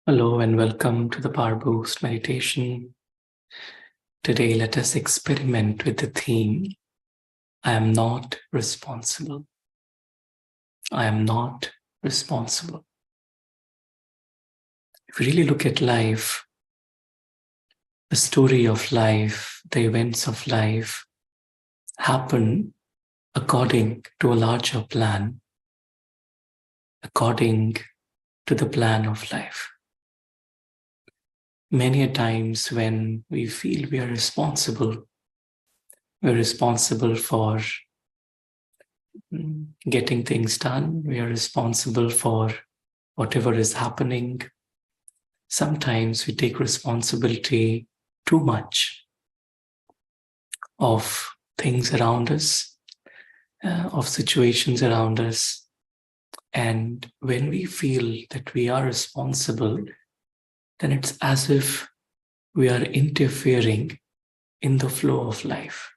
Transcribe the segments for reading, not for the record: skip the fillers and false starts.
Hello and welcome to the Powerboost meditation. Today, let us experiment with the theme, I am not responsible. I am not responsible. If we really look at life, the story of life, the events of life happen according to a larger plan, according to the plan of life. Many a times when we feel we are responsible, we're responsible for getting things done, we are responsible for whatever is happening. Sometimes we take responsibility too much of things around us, of situations around us. And when we feel that we are responsible, then it's as if we are interfering in the flow of life.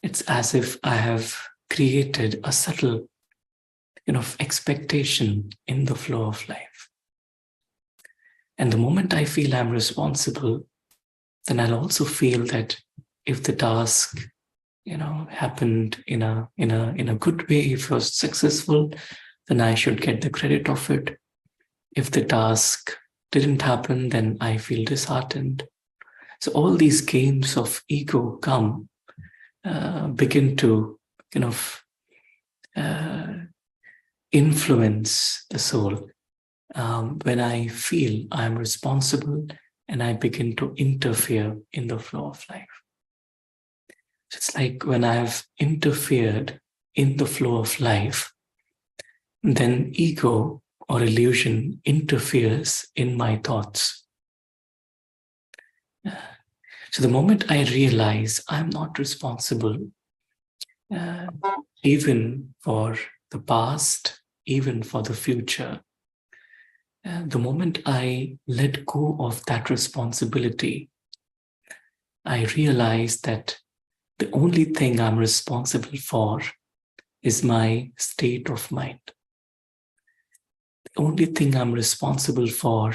It's as if I have created a subtle expectation in the flow of life. And the moment I feel I'm responsible, then I'll also feel that if the task, happened in a good way, if it was successful, then I should get the credit of it. If the task didn't happen, then I feel disheartened. So all these games of ego begin to influence the soul when I feel I'm responsible and I begin to interfere in the flow of life. So it's like when I've interfered in the flow of life, then ego or illusion interferes in my thoughts. So the moment I realize I'm not responsible, even for the past, even for the future, the moment I let go of that responsibility, I realize that the only thing I'm responsible for is my state of mind. The only thing I'm responsible for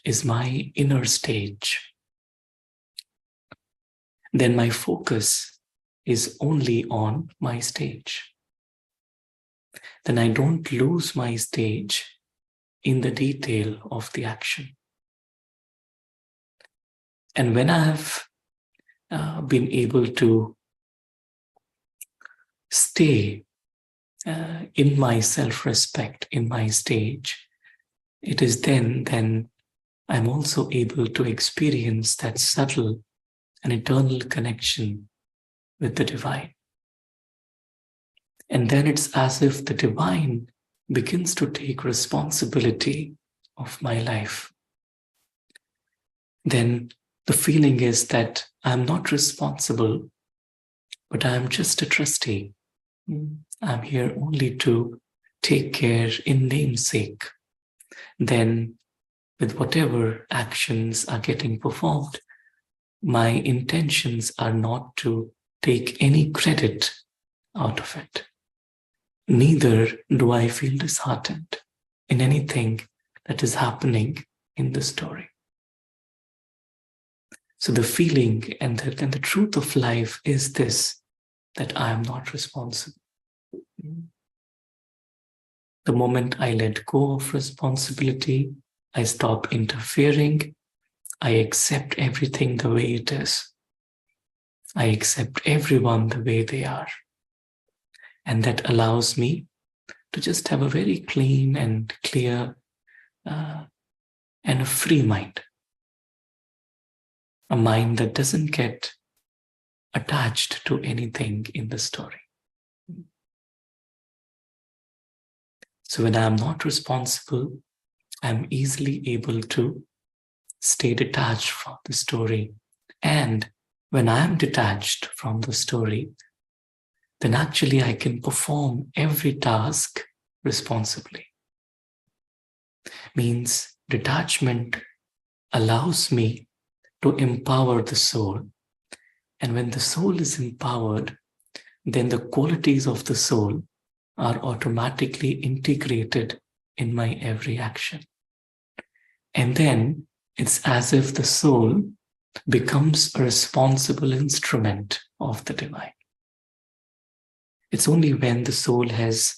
is my inner stage. Then my focus is only on my stage. Then I don't lose my stage in the detail of the action. And when I have been able to stay in my self-respect, in my stage, it is then I'm also able to experience that subtle and eternal connection with the divine. And then it's as if the divine begins to take responsibility of my life. Then the feeling is that I'm not responsible, but I'm just a trustee. I'm here only to take care in namesake. Then with whatever actions are getting performed, my intentions are not to take any credit out of it. Neither do I feel disheartened in anything that is happening in the story. So the feeling and the truth of life is this, that I am not responsible. The moment I let go of responsibility, I stop interfering. I accept everything the way it is. I accept everyone the way they are. And that allows me to just have a very clean and clear and a free mind. A mind that doesn't get attached to anything in the story. So when I'm not responsible, I'm easily able to stay detached from the story. And when I'm detached from the story, then actually I can perform every task responsibly. Means detachment allows me to empower the soul. And when the soul is empowered, then the qualities of the soul are automatically integrated in my every action. And then it's as if the soul becomes a responsible instrument of the divine. It's only when the soul has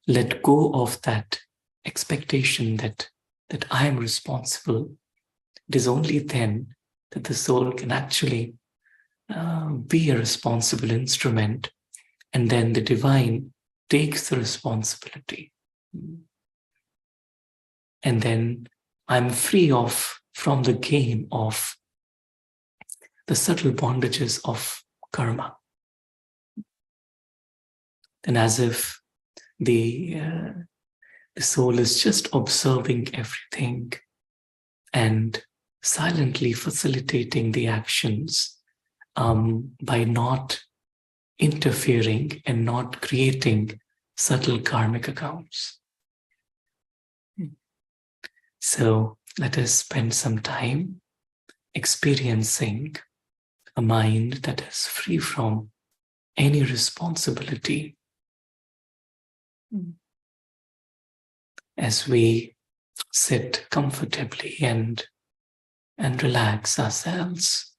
let go of that expectation that I am responsible, it is only then that the soul can actually be a responsible instrument, and then the divine takes the responsibility. And then I'm free from the game of the subtle bondages of karma. And as if the soul is just observing everything and silently facilitating the actions by not interfering and not creating subtle karmic accounts. So let us spend some time experiencing a mind that is free from any responsibility. As we sit comfortably and relax ourselves,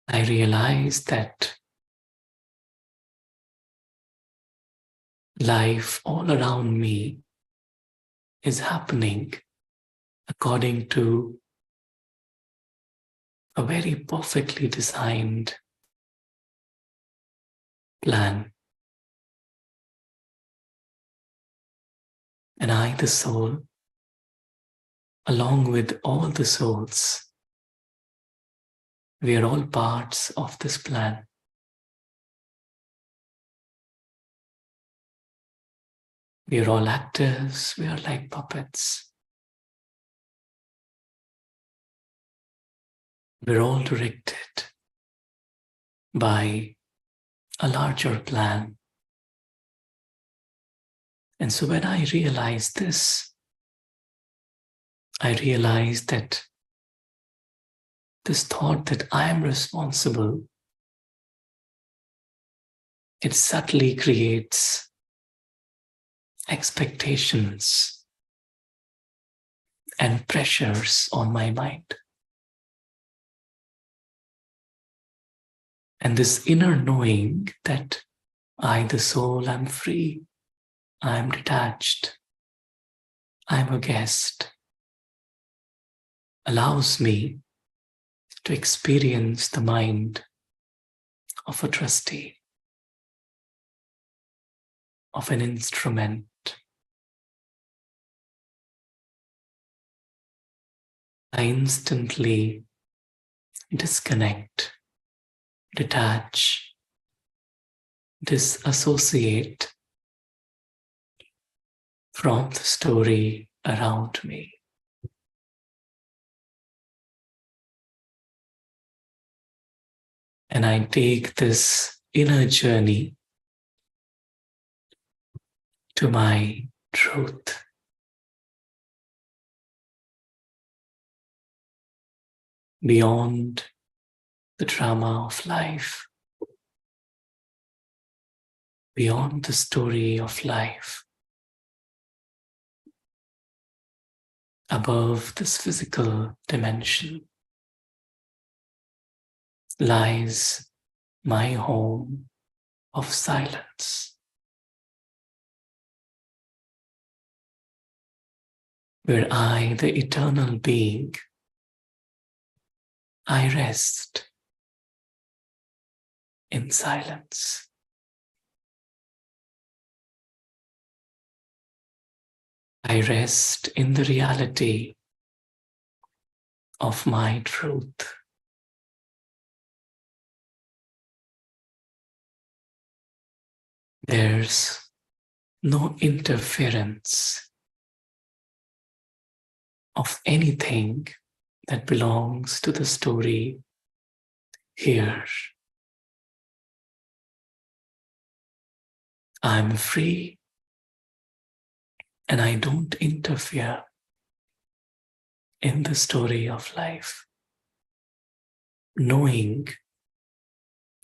I realize that life all around me is happening according to a very perfectly designed plan. And I, the soul, along with all the souls, we are all parts of this plan. We are all actors, we are like puppets. We're all directed by a larger plan. And so when I realize this, I realize that this thought that I am responsible, it subtly creates expectations and pressures on my mind. And this inner knowing that I, the soul, am free, I am detached, I am a guest, allows me to experience the mind of a trustee, of an instrument. I instantly disconnect, detach, disassociate from the story around me. And I take this inner journey to my truth. Beyond the drama of life, beyond the story of life, above this physical dimension, lies my home of silence, where I, the eternal being, I rest in silence. I rest in the reality of my truth. There's no interference of anything that belongs to the story here. I'm free and I don't interfere in the story of life, knowing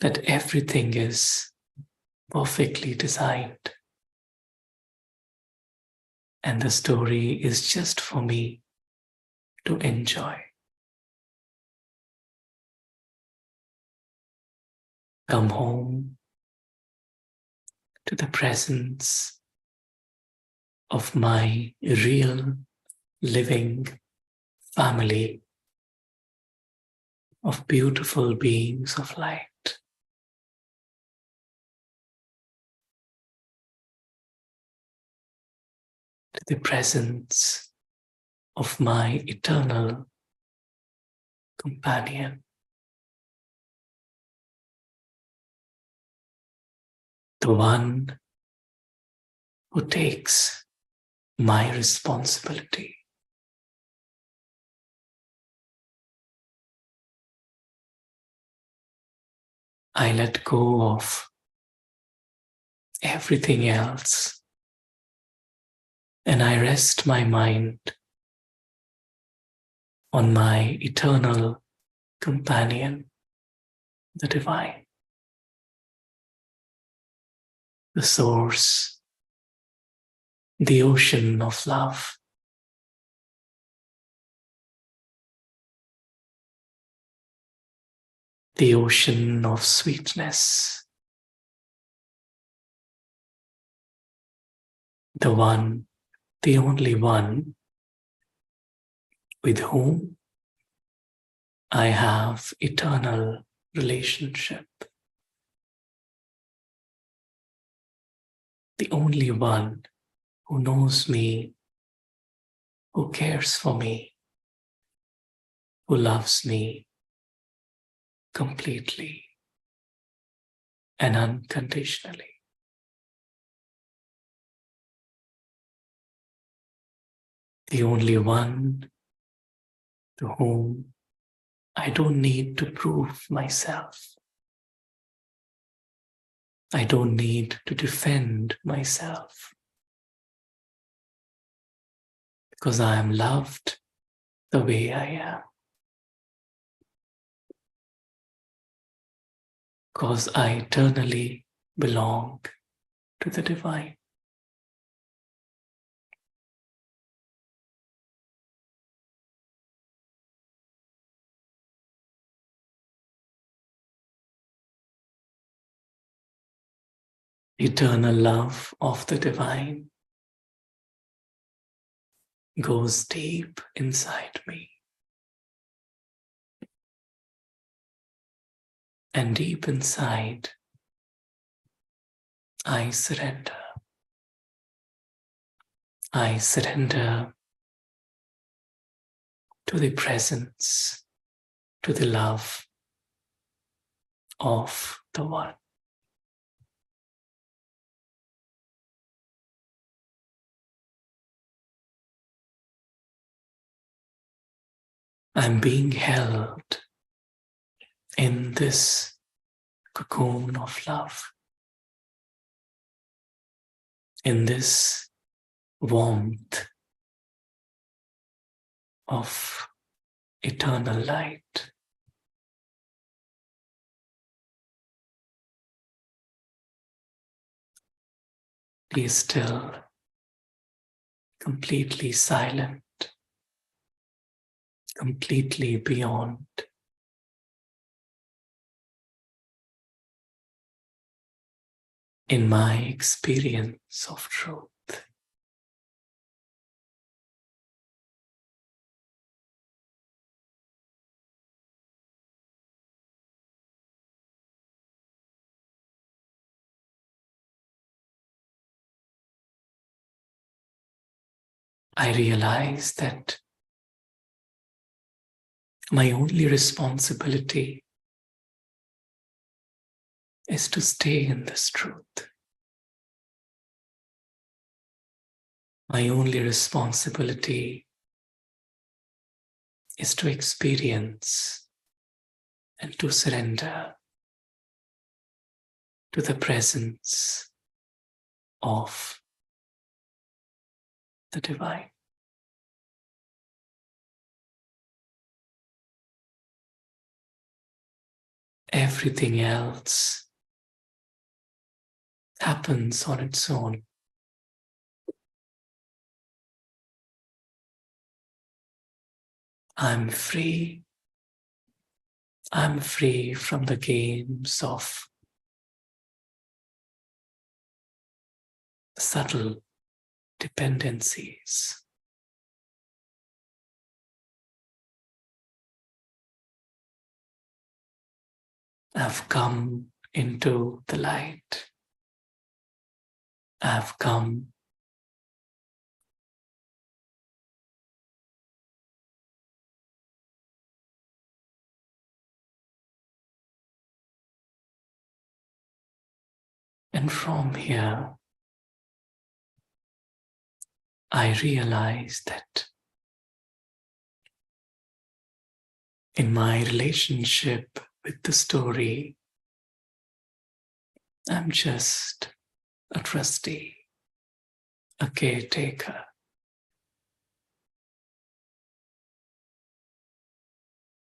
that everything is perfectly designed, and the story is just for me to enjoy. Come home to the presence of my real living family of beautiful beings of light. To the presence of my eternal companion, the one who takes my responsibility. I let go of everything else and I rest my mind on my eternal companion, the divine, the source, the ocean of love. The ocean of sweetness, the one, the only one with whom I have eternal relationship. The only one who knows me, who cares for me, who loves me completely and unconditionally. The only one to whom I don't need to prove myself. I don't need to defend myself because I am loved the way I am. Because I eternally belong to the divine. Eternal love of the divine goes deep inside me. And deep inside, I surrender. I surrender to the presence, to the love of the One. I'm being held in this cocoon of love, in this warmth of eternal light. Be still, completely silent, completely beyond. In my experience of truth. I realize that my only responsibility is to stay in this truth. My only responsibility is to experience and to surrender to the presence of the divine. Everything else happens on its own. I'm free. I'm free from the games of subtle dependencies. I've come into the light. I've come and from here I realize that in my relationship with the story, I'm just a trustee, a caretaker.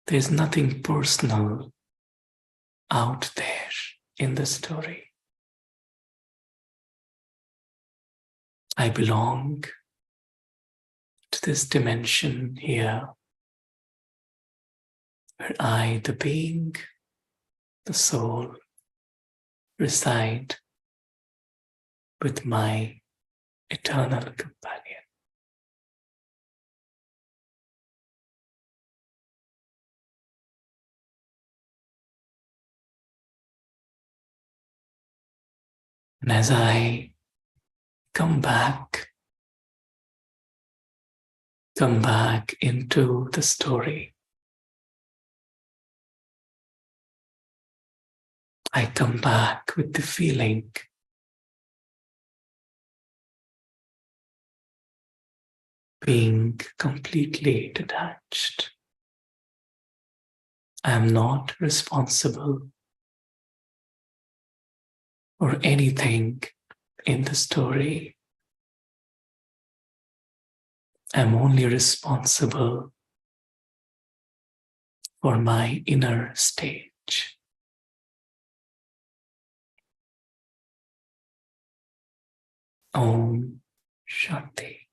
There's nothing personal out there in the story. I belong to this dimension here, where I, the being, the soul, reside with my eternal companion. And as I come back into the story, I come back with the feeling being completely detached. I am not responsible for anything in the story. I'm only responsible for my inner stage. Om Shanti.